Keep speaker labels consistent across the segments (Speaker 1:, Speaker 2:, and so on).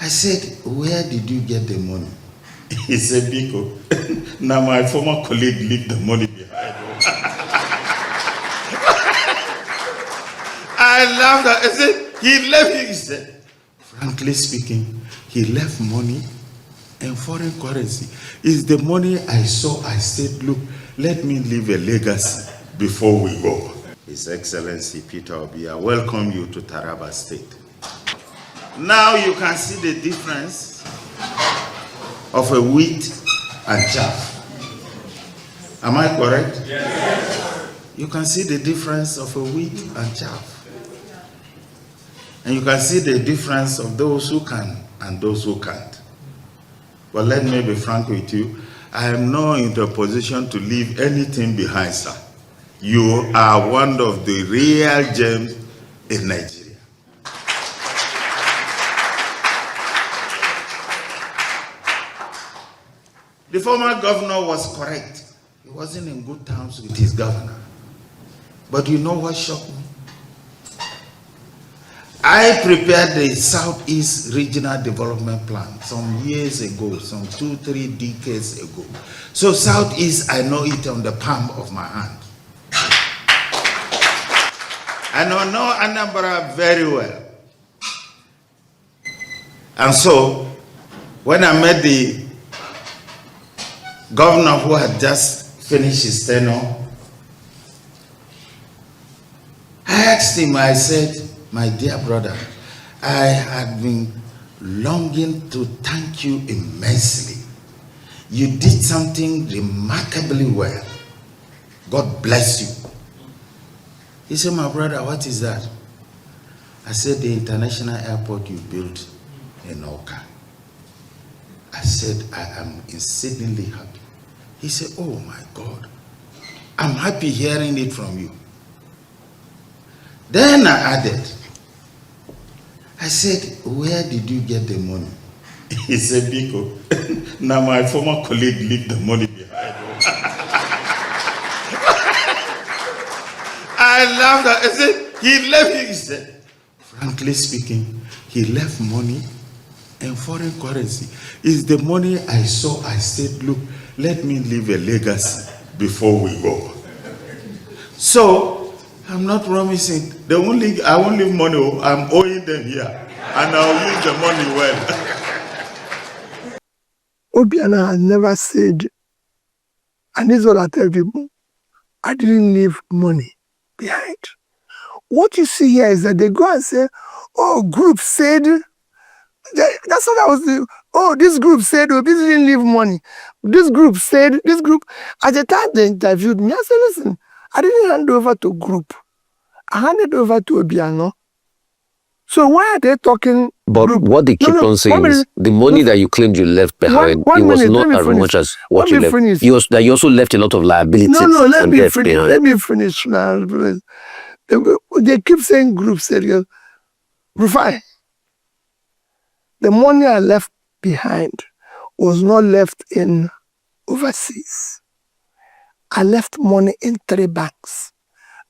Speaker 1: I said, where did you get the money? He said, Biko, now my former colleague left the money behind. I laughed at. I said, he left it. He said, frankly speaking, he left money and foreign currency. It's the money I saw. I said, look, let me leave a legacy before we go. His Excellency Peter Obi, I welcome you to Taraba State. Now you can see the difference of a wheat and chaff. Am I correct? Yes. You can see the difference of a wheat and chaff. And you can see the difference of those who can and those who can't. But let me be frank with you. I am not in the position to leave anything behind, sir. You are one of the real gems in Nigeria. The former governor was correct. He wasn't in good terms with his governor. But you know what shocked me? I prepared the Southeast Regional Development Plan some years ago, some 2-3 decades ago. So Southeast, I know it on the palm of my hand. I know Anambra very well. And so, when I met the governor who had just finished his tenure, I asked him, I said, my dear brother, I had been longing to thank you immensely. You did something remarkably well. God bless you. He said, my brother, what is that? I said, the international airport you built in Oka. I said, I am exceedingly happy. He said, oh my God, I'm happy hearing it from you. Then I added, I said, where did you get the money? He said, Biko, now my former colleague left the money behind. I laughed at. I said, he left it. He said, frankly speaking, he left money and foreign currency. It's the money I saw. I said, look, let me leave a legacy before we go. So I'm not promising. I won't leave money. I'm owing them here, and I'll use the money well.
Speaker 2: Obi has never said, and this is what I tell people, I didn't leave money behind. What you see here is that they go and say, oh, group said, that's what I was doing. Oh, this group said, Obi didn't leave money. This group said, this group, at the time they interviewed me, I said, listen, I didn't hand over to group. I handed over to Obi. So why are they talking?
Speaker 3: But
Speaker 2: group?
Speaker 3: What they keep on saying is the money that you claimed you left behind, it was not as much as what you left. You also left a lot of liabilities
Speaker 2: let me
Speaker 3: debt
Speaker 2: finish.
Speaker 3: behind.
Speaker 2: Let me finish now. They keep saying group said, Rufai, the money I left behind was not left in overseas. I left money in 3 banks.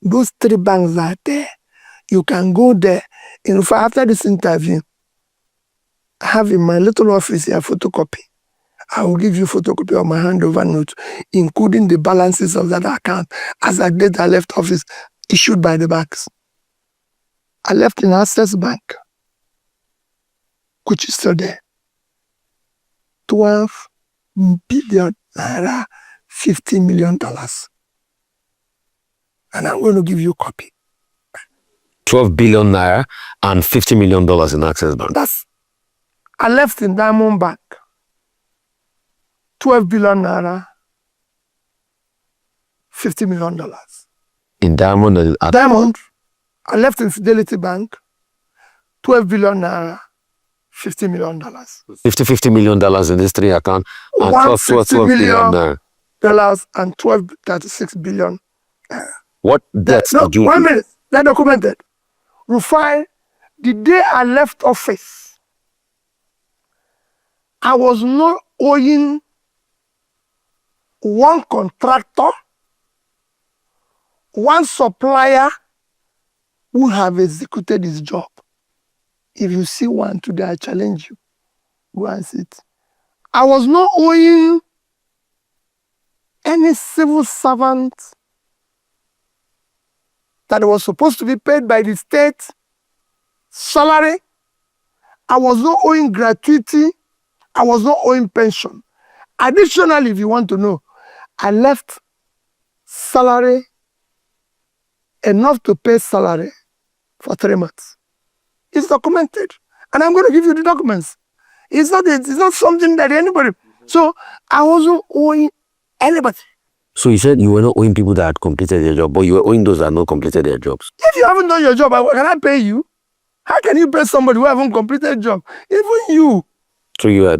Speaker 2: Those 3 banks are there. You can go there. In fact, after this interview, I have in my little office here a photocopy. I will give you a photocopy of my handover note, including the balances of that account as at date I left office, issued by the banks. I left in Access Bank, which is still there. 12 billion naira, $50 million. And I'm going to give you a copy.
Speaker 3: 12 billion naira and $50 million in Access Bank.
Speaker 2: I left in Diamond Bank. 12 billion naira, $50 million.
Speaker 3: In Diamond?
Speaker 2: Diamond. I left in Fidelity Bank. 12 billion naira, $50 million.
Speaker 3: $50 million in these 3 accounts. And 12 billion
Speaker 2: naira. And 36 billion.
Speaker 3: What debts did you...
Speaker 2: 1 minute. They're documented. Rufai, the day I left office, I was not owing one contractor, one supplier who have executed his job. If you see one today, I challenge you. Go and sit. I was not owing any civil servant that was supposed to be paid by the state salary. I was not owing gratuity. I was not owing pension. Additionally, if you want to know, I left salary enough to pay salary for 3 months. It's documented. And I'm going to give you the documents. It's not something that anybody. So I wasn't owing anybody.
Speaker 3: So you said you were not owing people that had completed their job, but you were owing those that had not completed their jobs.
Speaker 2: If you haven't done your job, can I pay you? How can you pay somebody who haven't completed a job? Even you.
Speaker 3: So you are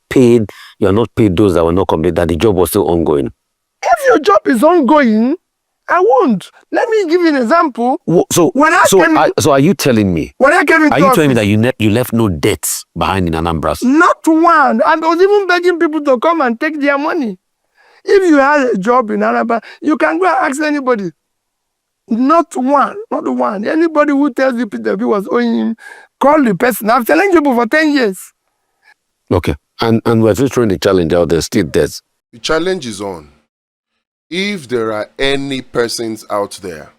Speaker 3: paid, you are not paid those that were not completed, that the job was still ongoing.
Speaker 2: If your job is ongoing, I won't. Let me give you an example.
Speaker 3: So are you telling me?
Speaker 2: When I came into
Speaker 3: Are you telling me that you left no debts behind in Anambra?
Speaker 2: Not one. I was even begging people to come and take their money. If you had a job in Anambra, you can go and ask anybody. Not one. Anybody who tells you Peter Obi was owing him, call the person. I've challenged people for 10 years.
Speaker 3: Okay. And we're just throwing the challenge out there, still debts.
Speaker 4: The challenge is on. If there are any persons out there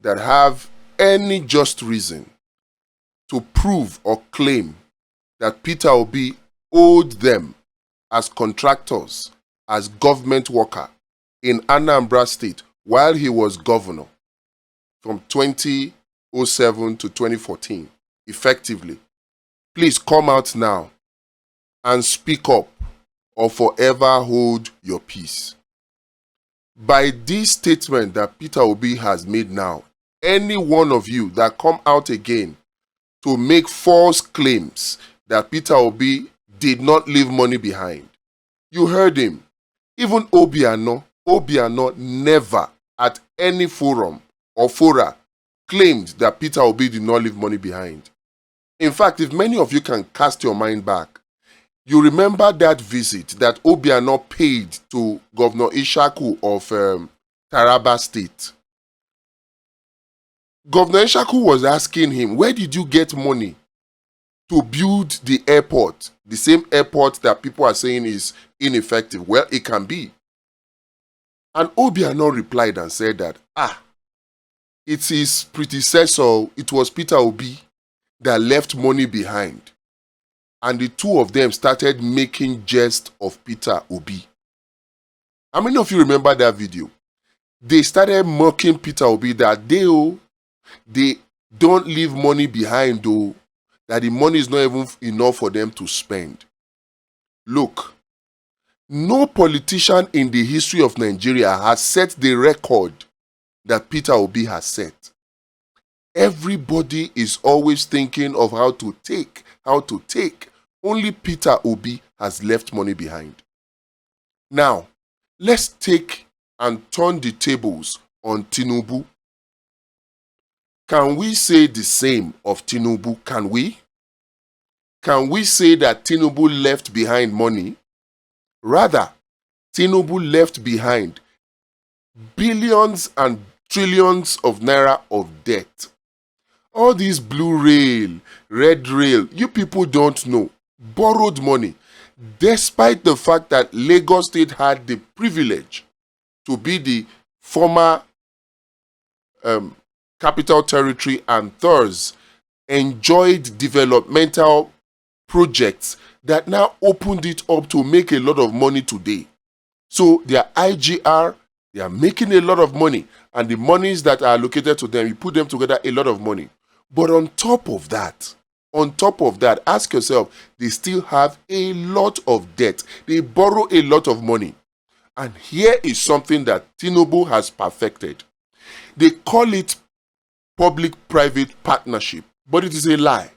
Speaker 4: that have any just reason to prove or claim that Peter Obi owed them as contractors, as government worker in Anambra State while he was governor from 2007 to 2014, effectively, please come out now and speak up or forever hold your peace. By this statement that Peter Obi has made now, any one of you that come out again to make false claims that Peter Obi did not leave money behind, you heard him. Even Obi never at any forum or fora claimed that Peter Obi did not leave money behind. In fact, if many of you can cast your mind back, you remember that visit that Obi paid to Governor Ishaku of Taraba State. Governor Ishaku was asking him, where did you get money to build the airport? The same airport that people are saying is ineffective. Well, it can be. And Obi replied and said that, it's his predecessor, it was Peter Obi that left money behind. And the two of them started making jest of Peter Obi. How many of you remember that video? They started mocking Peter Obi that they don't leave money behind, though, that the money is not even enough for them to spend. Look, no politician in the history of Nigeria has set the record that Peter Obi has set. Everybody is always thinking of how to take. Only Peter Obi has left money behind. Now, let's take and turn the tables on Tinubu. Can we say the same of Tinubu? Can we? Can we say that Tinubu left behind money? Rather, Tinubu left behind billions and trillions of naira of debt. All these blue rail, red rail, you people don't know. Borrowed money, despite the fact that Lagos State had the privilege to be the former capital territory and thus enjoyed developmental projects that now opened it up to make a lot of money today. So their IGR, they are making a lot of money, and the monies that are allocated to them, you put them together, a lot of money. But on top of that, ask yourself, they still have a lot of debt. They borrow a lot of money. And here is something that Tinubu has perfected. They call it public-private partnership, but it is a lie.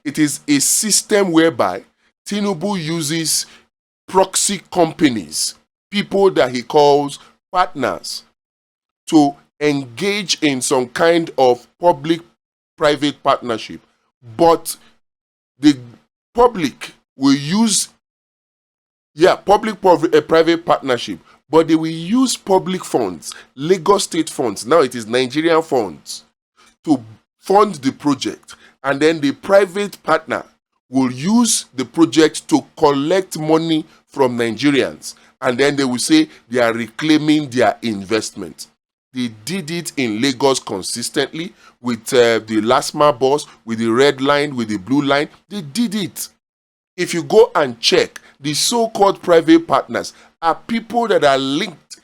Speaker 4: It is a system whereby Tinubu uses proxy companies, people that he calls partners, to engage in some kind of public-private partnership. But the public will use, public-private partnership, but they will use public funds, Lagos State funds, now it is Nigerian funds, to fund the project. And then the private partner will use the project to collect money from Nigerians, and then they will say they are reclaiming their investment. They did it in Lagos consistently with the LASMA boss, with the red line, with the blue line. They did it. If you go and check, the so-called private partners are people that are linked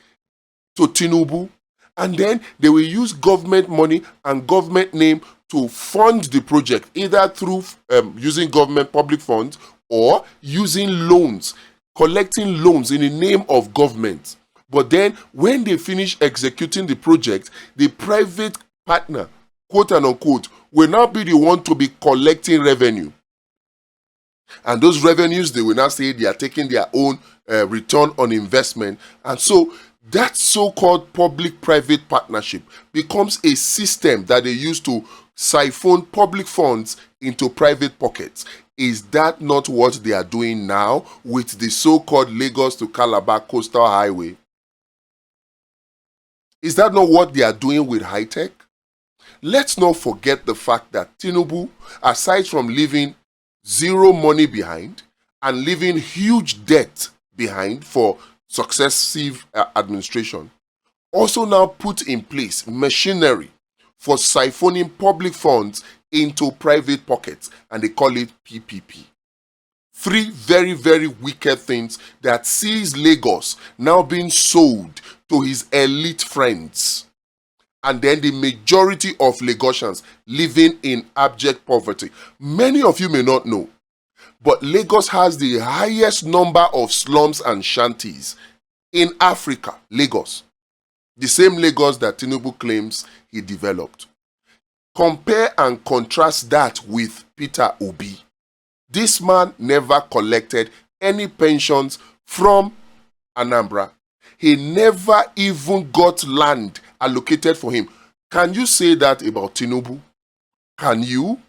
Speaker 4: to Tinubu, and then they will use government money and government name to fund the project, either through using government public funds or using loans, collecting loans in the name of government. But then when they finish executing the project, the private partner, quote and unquote, will now be the one to be collecting revenue. And those revenues, they will now say they are taking their own return on investment. And so that so-called public-private partnership becomes a system that they use to siphon public funds into private pockets. Is that not what they are doing now with the so-called Lagos to Calabar Coastal Highway? Is that not what they are doing with high-tech? Let's not forget the fact that Tinubu, aside from leaving zero money behind and leaving huge debt behind for successive administration, also now put in place machinery for siphoning public funds into private pockets, and they call it PPP. Three very, very wicked things that sees Lagos now being sold to his elite friends, and then the majority of Lagosians living in abject poverty. Many of you may not know, but Lagos has the highest number of slums and shanties in Africa. Lagos. The same Lagos that Tinubu claims he developed. Compare and contrast that with Peter Obi. This man never collected any pensions from Anambra. He never even got land allocated for him. Can you say that about Tinubu? Can you?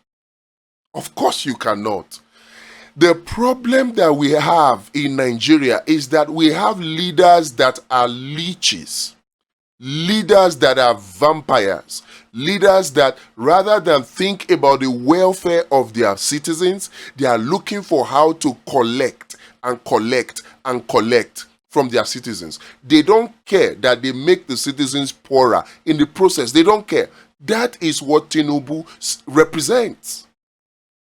Speaker 4: Of course you cannot. The problem that we have in Nigeria is that we have leaders that are leeches, leaders that are vampires, leaders that rather than think about the welfare of their citizens, they are looking for how to collect and collect and collect from their citizens. They don't care that they make the citizens poorer in the process. They don't care. That is what Tinubu represents.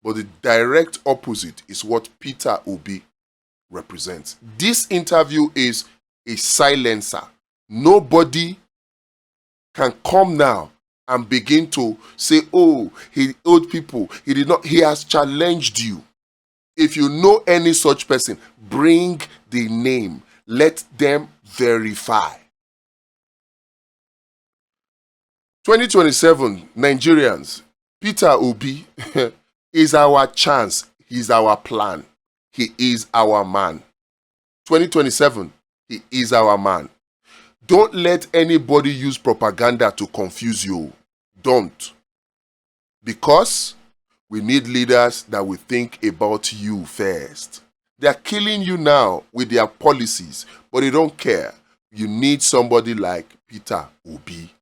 Speaker 4: But the direct opposite is what Peter Obi represents. This interview is a silencer. Nobody can come now and begin to say, oh, he owed people. He did not. He has challenged you. If you know any such person, bring the name. Let them verify. 2027, Nigerians, Peter Obi is our chance. He's our plan. He is our man. 2027, he is our man. Don't let anybody use propaganda to confuse you. Don't. Because we need leaders that will think about you first. They are killing you now with their policies, but they don't care. You need somebody like Peter Obi.